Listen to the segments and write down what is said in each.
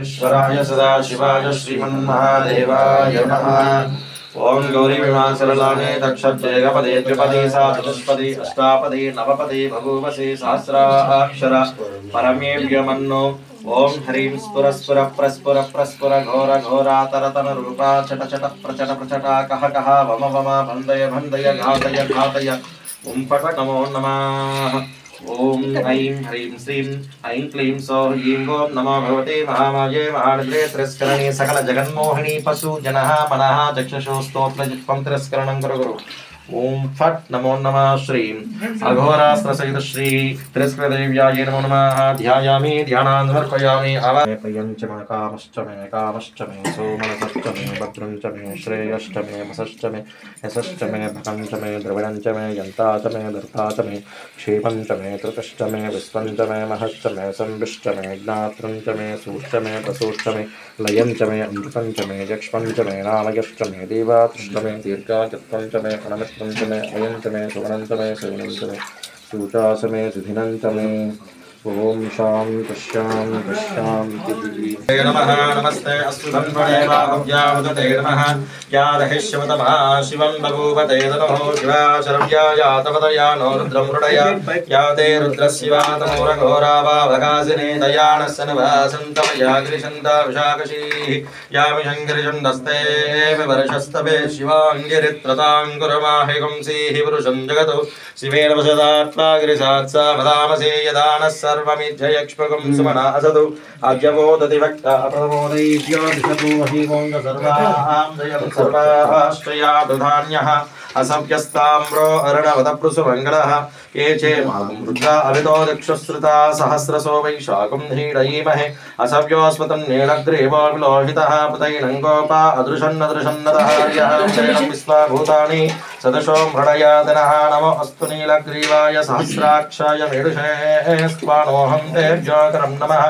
ईश्वराय सदाशिवाय श्रीमन्महादेवाय नमः। ओं गौरी विमासरलाने दक्षब्जे गपदे द्विपदी सा चतुष्पदी अष्टापदी नवपदी बभूवसी सहस्राक्षर परमेव्यमन्नो। ओं ह्रीं स्फुर स्फुर प्रस्फुर प्रस्फुर घोर घोरा तरतन रूपा छट छट प्रचट प्रचटा कह कह वम वम भंदय भंदय घातय घातय ओं फट नमो नमः। ओम ऐं ह्रीं श्रीं ऐं क्लीं सौः ऐं गों नमो भगवते महामाये महानिद्रे तिरस्करणे सकल जगन्मोहिनी पशु जनः मनः चक्षुषोस्तोत्रजिह्वं तिरस्करणं करो गुरु। ओम फट नमो नमः। श्रीं अघोरास्त्र सहित श्री तिरस्कृतदेव्याय नमो नमः। ध्यायामि ध्यानान् समर्पयामि आवाहयामि च कामश्च मे सोमनसश्च मे भद्रं च मे श्रेयश्च मे मसश्च मे यशश्च मे भकं च मे द्रविणं च मे यन्ता च मे दर्ता च मे क्षेपं च मे त्रुतश्च मे विश्वं च मे महश्च मे संविश्च मे ज्ञात्रं च मे सूश्च मे प्रसूश्च मे लयं च मे अमृतं च मे यक्ष्मं च मे नामयश्च मे देवातृश्च मे दीर्घाचित्तं च मे अनमित्रं च मे अयं च मे सुवनं च मे शयनं च मे सूचा च मे सुधिनं च मे। ओम शांति शांति शांति। नमः नमस्ते अस्तु धन्वदेवा भव्यावदते नमः। या रहिष्यवतमः शिवं बभूवते तनोः शिवा शरव्या या तवदया नो रुद्रं मृडया या ते रुद्रशिवा तमोरघोरा वावगासिने दयानस्सनभासन्तमया गिरिशन्ता विशाखशीः या विशङ्करिषण्डस्ते विवर्षस्तवे शिवाङ्गिरित्रताङ्कुरमाहिगुंसीः पुरुषं जगतो शिवेन वसदात्मा गिरिसात्सा वदामसे यदानः सर्वमिज्जयक्ष्मकं सुमना असतु आज्ञबोधति वक्ता प्रमोदैभ्यो दिशतु अहिगोङ्ग सर्वां जयं सर्वाश्रया दुधान्यः असव्यस्ताम्रो अर्णवदप्रुसुमङ्गलः ये चे मागुं रुद्रा अवितो दिक्षुश्रुता सहस्रसो वैशाखं धीडयीमहे असव्योऽस्मतं नीलग्रीवो विलोहितः पतैनं गोपा अदृशन्नदृशन्नतः यः विश्वभूतानि सदशो मृडयातनः नमो अस्तु नीलग्रीवाय सहस्राक्षाय मेरुषे स्वानोऽहं तेभ्योऽकरं नमः।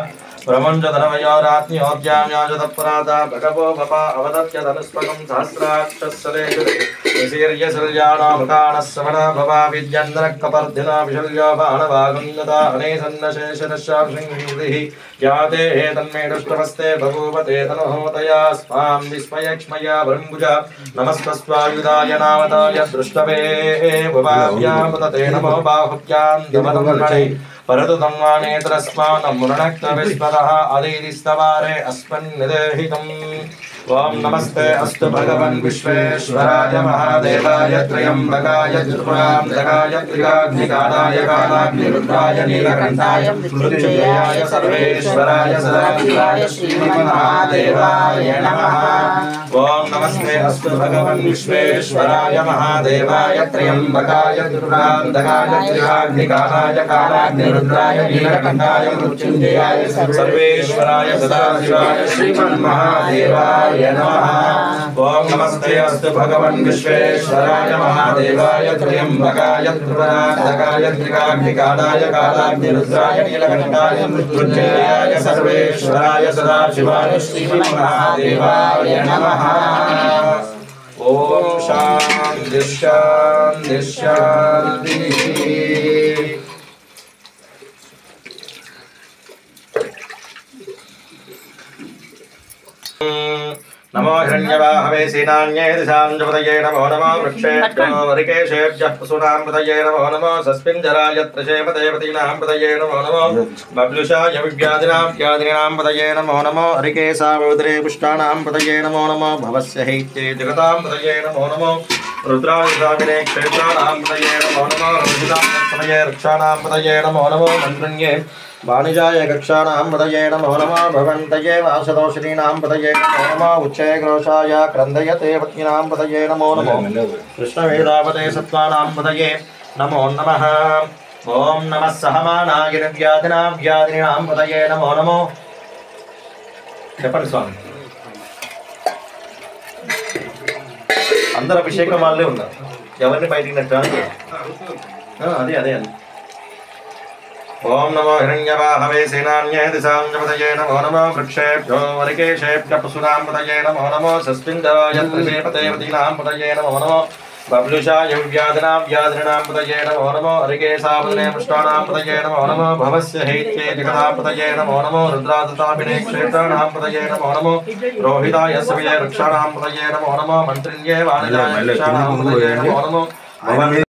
ब्रह्मञ्जधनवयोरात्म्योद्याम्याजतपुराता भगवो भपा अवदत्य धनुष्पकं सहस्राक्षस्सरेर्यशल्याणामुकानः समना भवा विद्यन्द्रकपर्धिना विशल्यो बाणवागुन्दता अनेसन्नशेषरशांसिंहिः याते तन्मे दुष्टमस्ते बभूवते तनुहोतया स्वां विस्मयक्ष्मया ब्रह्मभुजा नमस्कस्वायुधाय नामताय दृष्टवे भवाभ्यामुदते नमो बाहुभ्यां दमदमर्मणे परतु तन्वानेतरस्मान्मुरणक्तविस्मतः अदीदिस्तवारे अस्मन्निदेहितम्। ओम नमस्ते अस्तु भगवन् विश्वेश्वराय महादेवाय त्र्यम्बकाय त्रिपुरान्तकाय त्रिकाग्निकालाय कालाग्निरुद्राय नीलकण्ठाय मृत्युञ्जयाय सर्वेश्वराय सदाशिवाय श्रीमन्महादेवाय नमः। ओम नमस्ते अस्तु भगवन् विश्वेश्वराय महादेवाय त्र्यम्बकाय त्रिपुरान्तकाय त्रिकाग्निकालाय कालाग्निरुद्राय नीलकण्ठाय मृत्युञ्जयाय सर्वेश्वराय सदाशिवाय श्रीमन्महादेवाय नमः। ओम नमस्ते अस्तु भगवन् विश्वेश्वराय महादेवाय त्र्यम्बकाय त्रिपुरान्तकाय त्रिकाग्निकालाय कालाग्निरुद्राय नीलकण्ठाय मृत्युञ्जयाय सर्वेश्वराय सदाशिवाय श्रीमन्महादेवाय नमः। ओम शांति शांति शांति। नमो हिरण्यवाहवे सेनान्ये दिशां जपतये नमो नमो वृक्षेभ्यो वरिकेशेभ्यः पशूनां पतये नमो नमो सस्मिञ्जराय त्रिशेमदेवतीनां पतये नमो नमो बब्लुषाय विव्याधिनां व्याधिनां पतये नमो नमो हरिकेशावोदरे पुष्टानां पतये नमो नमो भवस्य हैत्ये जगतां पतये नमो नमो रुद्रायुधामिने क्षेत्राणां पतये नमो नमो रोहितां समये रक्षाणां पतये नमो नमो मन्त्रण्ये वाणिजाय कक्षाणां पतये नमो नमः भवन्तये वासदोषिणीनां पतये नमो नमः उच्चैघोषाय क्रन्दयते पत्नीनां पतये नमो नमः कृष्णवेदावते सत्त्वानां पतये नमो नमः। ओम नमः सहमानाय निर्व्याधिनां व्याधिनां पतये नमो नमः। చెప్పండి స్వామి అందరూ అభిషేకం వాళ్ళే ఉన్నారు ఎవరిని బయటికి నెట్టాలి అదే అదే అండి। ओम नमो हिरण्यवाहवे सेनान्ये दिशां जपतये नमो नमो वृक्षेभ्यो वरिकेशेभ्यः पशूनां पतये नमो नमो सस्मिञ्जराय त्रिशेमदेवतीनां पतये नमो नमो बब्लुषाय व्याधनां व्याधिनां पतये नमो नमो हरिकेशावदने पुष्टाणां पतये नमो नमो भवस्य हैत्ये जगदा पतये नमो नमो रुद्रादतापिने क्षेत्राणां पतये नमो नमो रोहिताय सविये वृक्षाणां पतये नमो नमो मन्त्रिण्ये वाणिजाय वृक्षाणां पतये नमो नमो